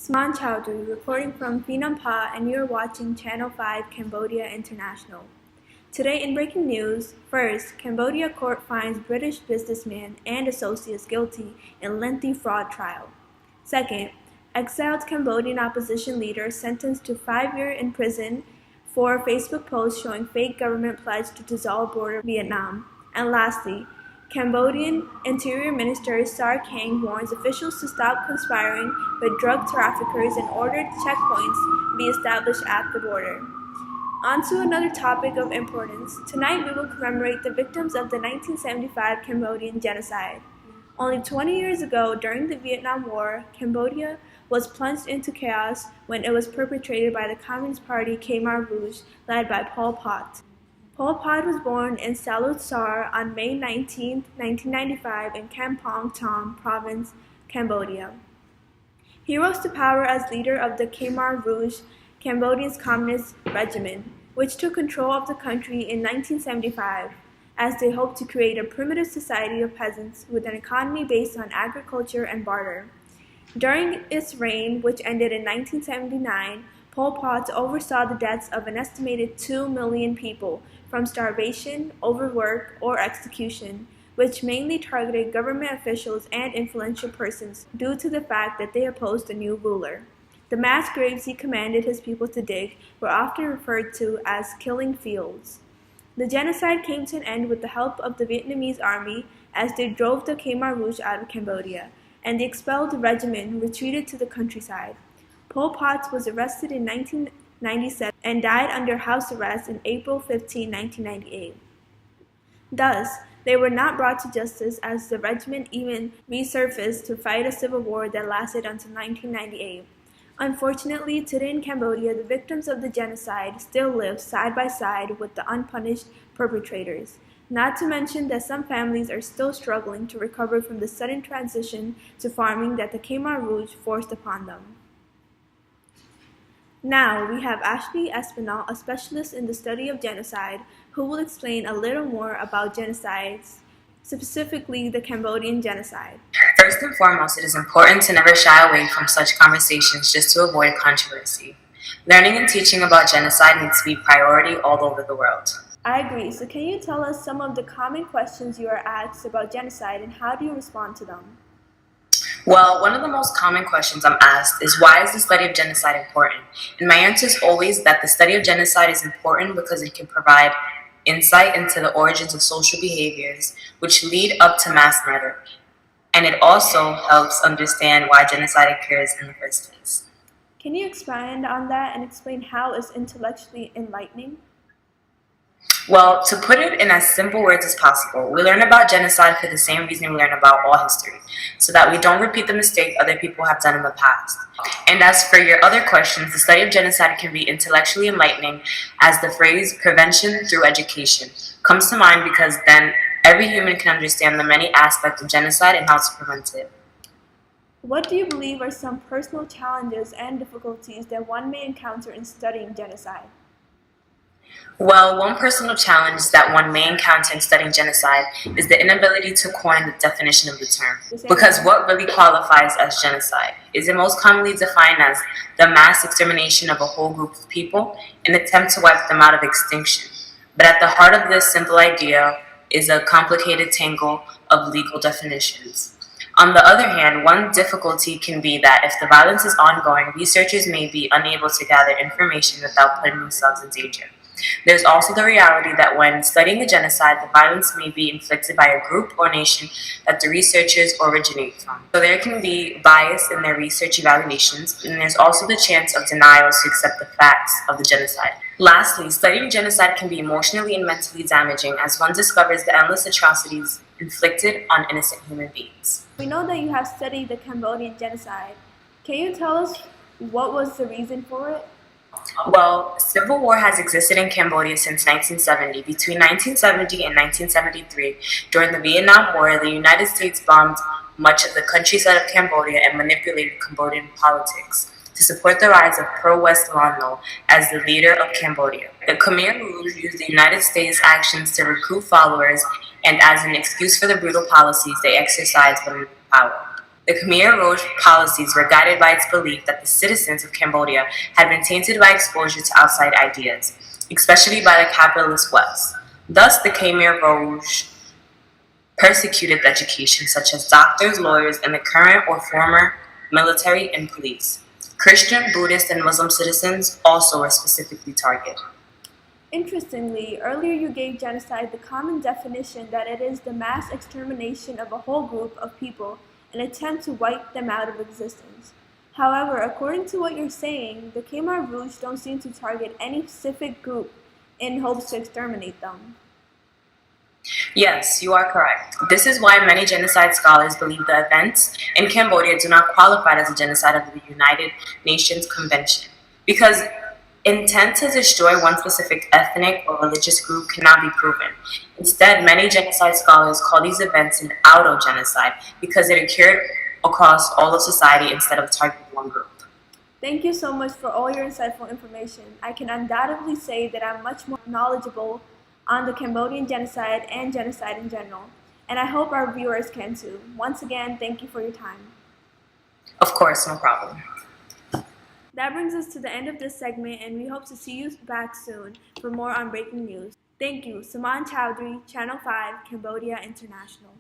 Sman Chowdhury reporting from Phnom Penh, and you're watching Channel 5 Cambodia International. Today in breaking news, first, Cambodia court finds British businessman and associates guilty in lengthy fraud trial. Second, exiled Cambodian opposition leader sentenced to 5 years in prison for Facebook post showing fake government pledge to dissolve border Vietnam. And lastly, Cambodian Interior Minister Sar Kheng warns officials to stop conspiring with drug traffickers and ordered checkpoints be established at the border. On to another topic of importance. Tonight we will commemorate the victims of the 1975 Cambodian Genocide. Only 20 years ago, during the Vietnam War, Cambodia was plunged into chaos when it was perpetrated by the Communist Party Khmer Rouge, led by Pol Pot. Pol Pot was born in Salut Sar on May 19, 1995 in Kampong Thom Province, Cambodia. He rose to power as leader of the Khmer Rouge, Cambodia's communist regiment, which took control of the country in 1975, as they hoped to create a primitive society of peasants with an economy based on agriculture and barter. During its reign, which ended in 1979, Pol Pot oversaw the deaths of an estimated 2 million people from starvation, overwork, or execution, which mainly targeted government officials and influential persons due to the fact that they opposed the new ruler. The mass graves he commanded his people to dig were often referred to as killing fields. The genocide came to an end with the help of the Vietnamese army as they drove the Khmer Rouge out of Cambodia, and the expelled regiment retreated to the countryside. Pol Pot was arrested in 1997 and died under house arrest on April 15, 1998. Thus, they were not brought to justice as the regiment even resurfaced to fight a civil war that lasted until 1998. Unfortunately, today in Cambodia, the victims of the genocide still live side by side with the unpunished perpetrators. Not to mention that some families are still struggling to recover from the sudden transition to farming that the Khmer Rouge forced upon them. Now, we have Ashley Espinal, a specialist in the study of genocide, who will explain a little more about genocides, specifically the Cambodian Genocide. First and foremost, it is important to never shy away from such conversations just to avoid controversy. Learning and teaching about genocide needs to be a priority all over the world. I agree. So can you tell us some of the common questions you are asked about genocide and how do you respond to them? Well, one of the most common questions I'm asked is, why is the study of genocide important? And my answer is always that the study of genocide is important because it can provide insight into the origins of social behaviors which lead up to mass murder. And it also helps understand why genocide occurs in the first place. Can you expand on that and explain how it's intellectually enlightening? Well, to put it in as simple words as possible, we learn about genocide for the same reason we learn about all history, so that we don't repeat the mistake other people have done in the past. And as for your other questions, the study of genocide can be intellectually enlightening as the phrase prevention through education comes to mind, because then every human can understand the many aspects of genocide and how to prevent it. What do you believe are some personal challenges and difficulties that one may encounter in studying genocide? Well, one personal challenge that one may encounter in studying genocide is the inability to coin the definition of the term. Because what really qualifies as genocide? Is it most commonly defined as the mass extermination of a whole group of people in an attempt to wipe them out of extinction. But at the heart of this simple idea is a complicated tangle of legal definitions. On the other hand, one difficulty can be that if the violence is ongoing, researchers may be unable to gather information without putting themselves in danger. There's also the reality that when studying a genocide, the violence may be inflicted by a group or nation that the researchers originate from. So there can be bias in their research evaluations, and there's also the chance of denials to accept the facts of the genocide. Lastly, studying genocide can be emotionally and mentally damaging as one discovers the endless atrocities inflicted on innocent human beings. We know that you have studied the Cambodian Genocide. Can you tell us what was the reason for it? Well, civil war has existed in Cambodia since 1970. Between 1970 and 1973, during the Vietnam War, the United States bombed much of the countryside of Cambodia and manipulated Cambodian politics to support the rise of pro-West Lon Nol as the leader of Cambodia. The Khmer Rouge used the United States' actions to recruit followers and as an excuse for the brutal policies they exercised when in power. The Khmer Rouge policies were guided by its belief that the citizens of Cambodia had been tainted by exposure to outside ideas, especially by the capitalist West. Thus, the Khmer Rouge persecuted education, such as doctors, lawyers, and the current or former military and police. Christian, Buddhist, and Muslim citizens also were specifically targeted. Interestingly, earlier you gave genocide the common definition that it is the mass extermination of a whole group of people, an attempt to wipe them out of existence. However, according to what you're saying, the Khmer Rouge don't seem to target any specific group in hopes to exterminate them. Yes, you are correct. This is why many genocide scholars believe the events in Cambodia do not qualify as a genocide of the United Nations Convention, because intent to destroy one specific ethnic or religious group cannot be proven. Instead, many genocide scholars call these events an auto-genocide because it occurred across all of society instead of targeting one group. Thank you so much for all your insightful information. I can undoubtedly say that I'm much more knowledgeable on the Cambodian genocide and genocide in general, and I hope our viewers can too. Once again, thank you for your time. Of course, no problem. That brings us to the end of this segment, and we hope to see you back soon for more on breaking news. Thank you. Saman Chowdhury, Channel 5, Cambodia International.